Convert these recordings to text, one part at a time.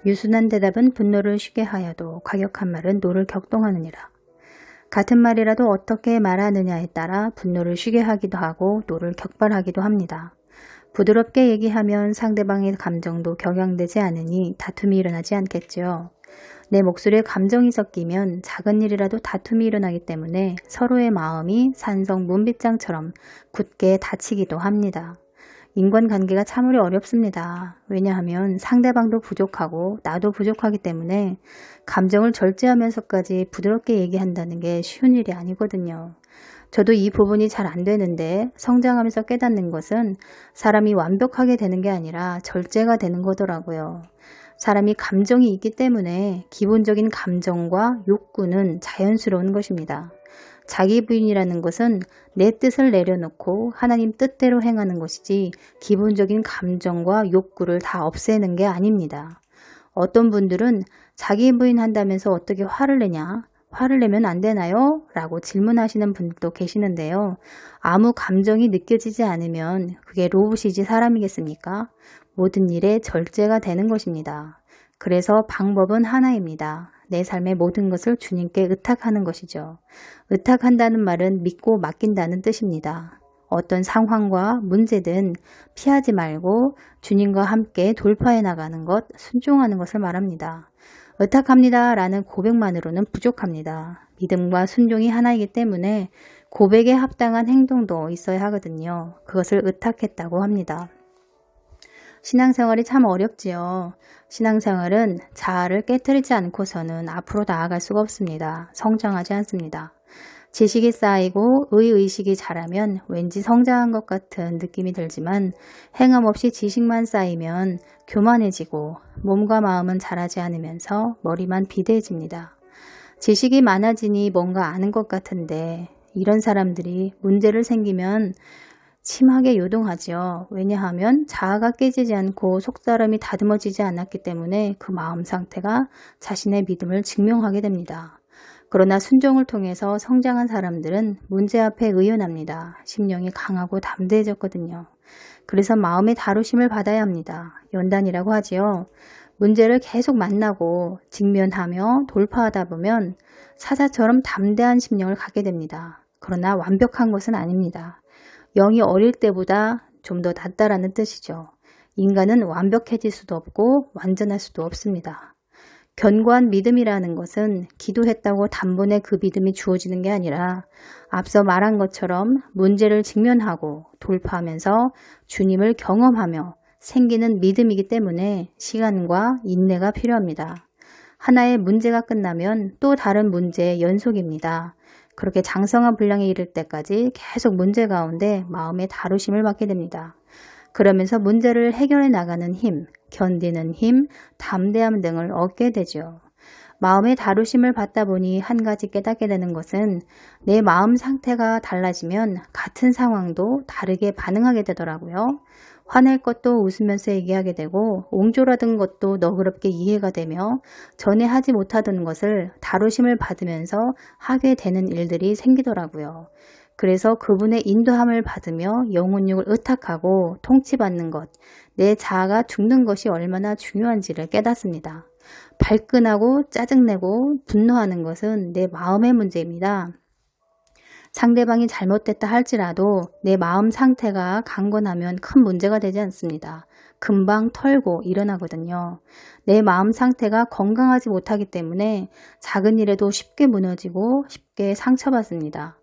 유순한 대답은 분노를 쉬게 하여도 과격한 말은 노를 격동하느니라. 같은 말이라도 어떻게 말하느냐에 따라 분노를 쉬게 하기도 하고 노를 격발하기도 합니다. 부드럽게 얘기하면 상대방의 감정도 격양되지 않으니 다툼이 일어나지 않겠지요. 내 목소리에 감정이 섞이면 작은 일이라도 다툼이 일어나기 때문에 서로의 마음이 산성 문빗장처럼 굳게 닫히기도 합니다. 인간관계가 참으로 어렵습니다. 왜냐하면 상대방도 부족하고 나도 부족하기 때문에 감정을 절제하면서까지 부드럽게 얘기한다는 게 쉬운 일이 아니거든요. 저도 이 부분이 잘 안 되는데 성장하면서 깨닫는 것은 사람이 완벽하게 되는 게 아니라 절제가 되는 거더라고요. 사람이 감정이 있기 때문에 기본적인 감정과 욕구는 자연스러운 것입니다. 자기 부인이라는 것은 내 뜻을 내려놓고 하나님 뜻대로 행하는 것이지 기본적인 감정과 욕구를 다 없애는 게 아닙니다. 어떤 분들은 자기 부인 한다면서 어떻게 화를 내냐? 화를 내면 안 되나요? 라고 질문하시는 분들도 계시는데요. 아무 감정이 느껴지지 않으면 그게 로봇이지 사람이겠습니까? 모든 일에 절제가 되는 것입니다. 그래서 방법은 하나입니다. 내 삶의 모든 것을 주님께 의탁하는 것이죠. 의탁한다는 말은 믿고 맡긴다는 뜻입니다. 어떤 상황과 문제든 피하지 말고 주님과 함께 돌파해 나가는 것, 순종하는 것을 말합니다. 의탁합니다 라는 고백만으로는 부족합니다. 믿음과 순종이 하나이기 때문에 고백에 합당한 행동도 있어야 하거든요. 그것을 의탁했다고 합니다. 신앙생활이 참 어렵지요. 신앙생활은 자아를 깨트리지 않고서는 앞으로 나아갈 수가 없습니다. 성장하지 않습니다. 지식이 쌓이고 의식이 자라면 왠지 성장한 것 같은 느낌이 들지만 행함 없이 지식만 쌓이면 교만해지고 몸과 마음은 자라지 않으면서 머리만 비대해집니다. 지식이 많아지니 뭔가 아는 것 같은데 이런 사람들이 문제를 생기면 심하게 요동하지요. 왜냐하면 자아가 깨지지 않고 속사람이 다듬어지지 않았기 때문에 그 마음 상태가 자신의 믿음을 증명하게 됩니다. 그러나 순종을 통해서 성장한 사람들은 문제 앞에 의연합니다. 심령이 강하고 담대해졌거든요. 그래서 마음의 다루심을 받아야 합니다. 연단이라고 하지요. 문제를 계속 만나고 직면하며 돌파하다 보면 사자처럼 담대한 심령을 갖게 됩니다. 그러나 완벽한 것은 아닙니다. 영이 어릴 때보다 좀 더 낫다라는 뜻이죠. 인간은 완벽해질 수도 없고 완전할 수도 없습니다. 견고한 믿음이라는 것은 기도했다고 단번에 그 믿음이 주어지는 게 아니라 앞서 말한 것처럼 문제를 직면하고 돌파하면서 주님을 경험하며 생기는 믿음이기 때문에 시간과 인내가 필요합니다. 하나의 문제가 끝나면 또 다른 문제의 연속입니다. 그렇게 장성한 분량에 이를 때까지 계속 문제 가운데 마음의 다루심을 받게 됩니다. 그러면서 문제를 해결해 나가는 힘, 견디는 힘, 담대함 등을 얻게 되죠. 마음의 다루심을 받다 보니 한 가지 깨닫게 되는 것은 내 마음 상태가 달라지면 같은 상황도 다르게 반응하게 되더라고요. 화낼 것도 웃으면서 얘기하게 되고 옹졸하던 것도 너그럽게 이해가 되며 전에 하지 못하던 것을 다루심을 받으면서 하게 되는 일들이 생기더라고요. 그래서 그분의 인도함을 받으며 영혼육을 의탁하고 통치받는 것, 내 자아가 죽는 것이 얼마나 중요한지를 깨닫습니다. 발끈하고 짜증내고 분노하는 것은 내 마음의 문제입니다. 상대방이 잘못됐다 할지라도 내 마음 상태가 강건하면 큰 문제가 되지 않습니다. 금방 털고 일어나거든요. 내 마음 상태가 건강하지 못하기 때문에 작은 일에도 쉽게 무너지고 쉽게 상처받습니다.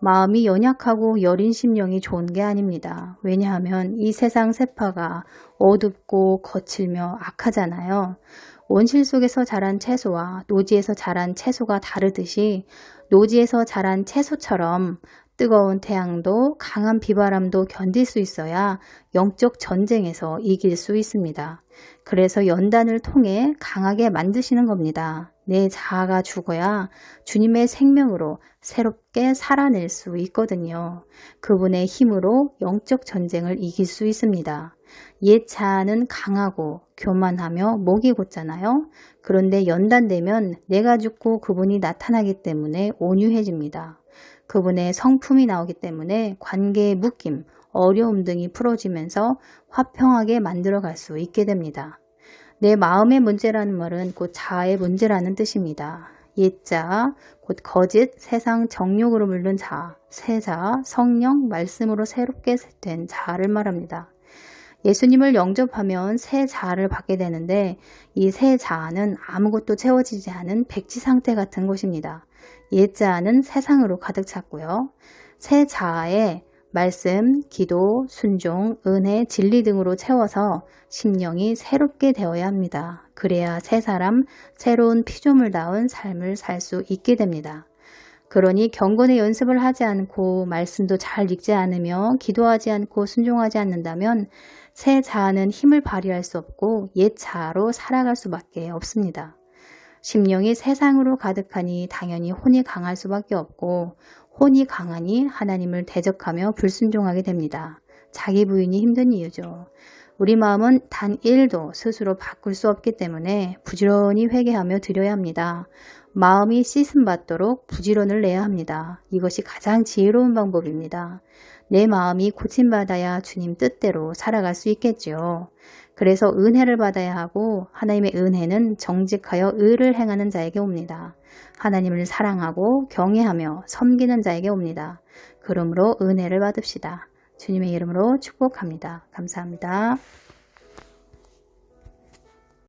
마음이 연약하고 여린 심령이 좋은 게 아닙니다. 왜냐하면 이 세상 세파가 어둡고 거칠며 악하잖아요. 온실 속에서 자란 채소와 노지에서 자란 채소가 다르듯이 노지에서 자란 채소처럼 뜨거운 태양도 강한 비바람도 견딜 수 있어야 영적 전쟁에서 이길 수 있습니다. 그래서 연단을 통해 강하게 만드시는 겁니다. 내 자아가 죽어야 주님의 생명으로 새롭게 살아낼 수 있거든요. 그분의 힘으로 영적 전쟁을 이길 수 있습니다. 옛 자아는 강하고 교만하며 목이 곧잖아요. 그런데 연단되면 내가 죽고 그분이 나타나기 때문에 온유해집니다. 그분의 성품이 나오기 때문에 관계의 묶임, 어려움 등이 풀어지면서 화평하게 만들어갈 수 있게 됩니다. 내 마음의 문제라는 말은 곧 자아의 문제라는 뜻입니다. 옛자, 곧 거짓, 세상 정욕으로 물든 자아, 세자, 성령, 말씀으로 새롭게 된 자아를 말합니다. 예수님을 영접하면 새 자아를 받게 되는데 이 새 자아는 아무것도 채워지지 않은 백지 상태 같은 것입니다. 옛 자아는 세상으로 가득 찼고요. 새 자아에 말씀, 기도, 순종, 은혜, 진리 등으로 채워서 심령이 새롭게 되어야 합니다. 그래야 새 사람, 새로운 피조물다운 삶을 살 수 있게 됩니다. 그러니 경건의 연습을 하지 않고 말씀도 잘 읽지 않으며 기도하지 않고 순종하지 않는다면 새 자아는 힘을 발휘할 수 없고 옛 자아로 살아갈 수밖에 없습니다. 심령이 세상으로 가득하니 당연히 혼이 강할 수밖에 없고 혼이 강하니 하나님을 대적하며 불순종하게 됩니다. 자기 부인이 힘든 이유죠. 우리 마음은 단 1도 스스로 바꿀 수 없기 때문에 부지런히 회개하며 드려야 합니다. 마음이 씻음 받도록 부지런을 내야 합니다. 이것이 가장 지혜로운 방법입니다. 내 마음이 고침받아야 주님 뜻대로 살아갈 수 있겠지요. 그래서 은혜를 받아야 하고 하나님의 은혜는 정직하여 의를 행하는 자에게 옵니다. 하나님을 사랑하고 경외하며 섬기는 자에게 옵니다. 그러므로 은혜를 받읍시다. 주님의 이름으로 축복합니다. 감사합니다.